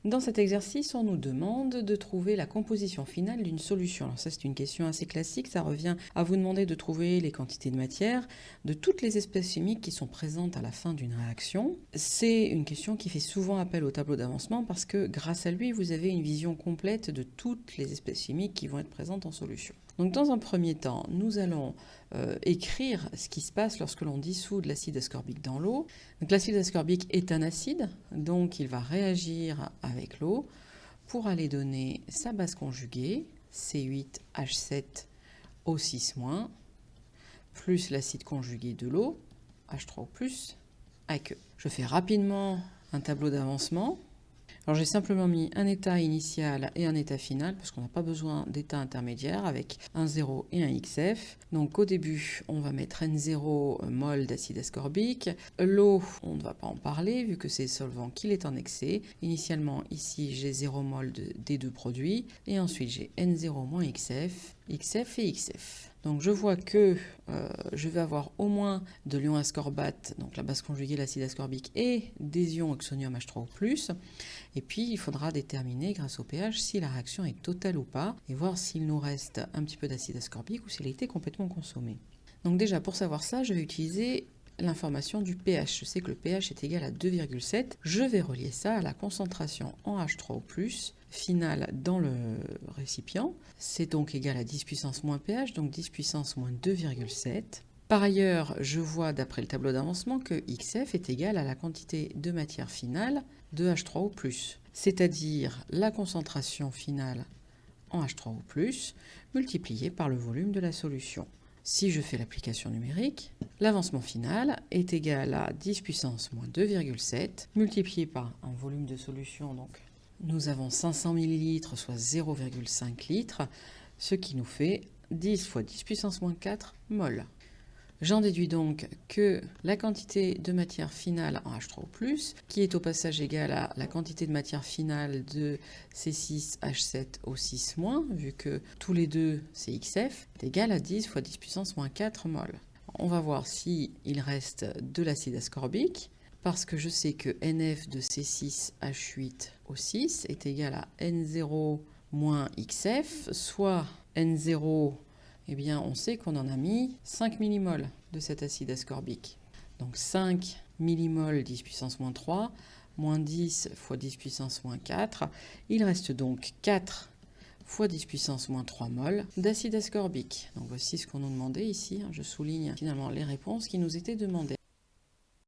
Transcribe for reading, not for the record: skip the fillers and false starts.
Dans cet exercice, on nous demande de trouver la composition finale d'une solution. Alors ça, c'est une question assez classique. Ça revient à vous demander de trouver les quantités de matière de toutes les espèces chimiques qui sont présentes à la fin d'une réaction. C'est une question qui fait souvent appel au tableau d'avancement parce que grâce à lui, vous avez une vision complète de toutes les espèces chimiques qui vont être présentes en solution. Donc dans un premier temps, nous allons écrire ce qui se passe lorsque l'on dissout de l'acide ascorbique dans l'eau. Donc l'acide ascorbique est un acide, donc il va réagir avec l'eau pour aller donner sa base conjuguée, C8H7O6-, plus l'acide conjugué de l'eau, H3O+, avec E. Je fais rapidement un tableau d'avancement. Alors j'ai simplement mis un état initial et un état final parce qu'on n'a pas besoin d'état intermédiaire avec un 0 et un XF. Donc au début, on va mettre N0 mol d'acide ascorbique. L'eau, on ne va pas en parler vu que c'est solvant qu'il est en excès. Initialement, ici, j'ai 0 mol des deux produits et ensuite j'ai N0 moins XF, XF et XF. Donc je vois que je vais avoir au moins de l'ion ascorbate, donc la base conjuguée de l'acide ascorbique, et des ions oxonium H3O+. Et puis il faudra déterminer grâce au pH si la réaction est totale ou pas, et voir s'il nous reste un petit peu d'acide ascorbique ou s'il a été complètement consommé. Donc déjà pour savoir ça, je vais utiliser l'information du pH. Je sais que le pH est égal à 2,7. Je vais relier ça à la concentration en H3O+, finale dans le récipient. C'est donc égal à 10 puissance moins pH, donc 10 puissance moins 2,7. Par ailleurs, je vois d'après le tableau d'avancement que XF est égal à la quantité de matière finale de H3O+, c'est-à-dire la concentration finale en H3O+, multipliée par le volume de la solution. Si je fais l'application numérique, l'avancement final est égal à 10 puissance moins 2,7 multiplié par un volume de solution. Donc, nous avons 500 ml, soit 0,5 litres, ce qui nous fait 10 fois 10 puissance moins 4 mol. J'en déduis donc que la quantité de matière finale en H3O+, qui est au passage égale à la quantité de matière finale de C6H7O6-, vu que tous les deux c'est XF, est égale à 10 fois 10 puissance moins 4 mol. On va voir s'il reste de l'acide ascorbique, parce que je sais que NF de C6H8O6 est égal à N0 moins XF, soit N0, eh bien, on sait qu'on en a mis 5 millimoles de cet acide ascorbique. Donc 5 millimoles 10 puissance moins 3, moins 10 fois 10 puissance moins 4. Il reste donc 4 fois 10 puissance moins 3 mol d'acide ascorbique. Donc voici ce qu'on nous demandait ici. Je souligne finalement les réponses qui nous étaient demandées.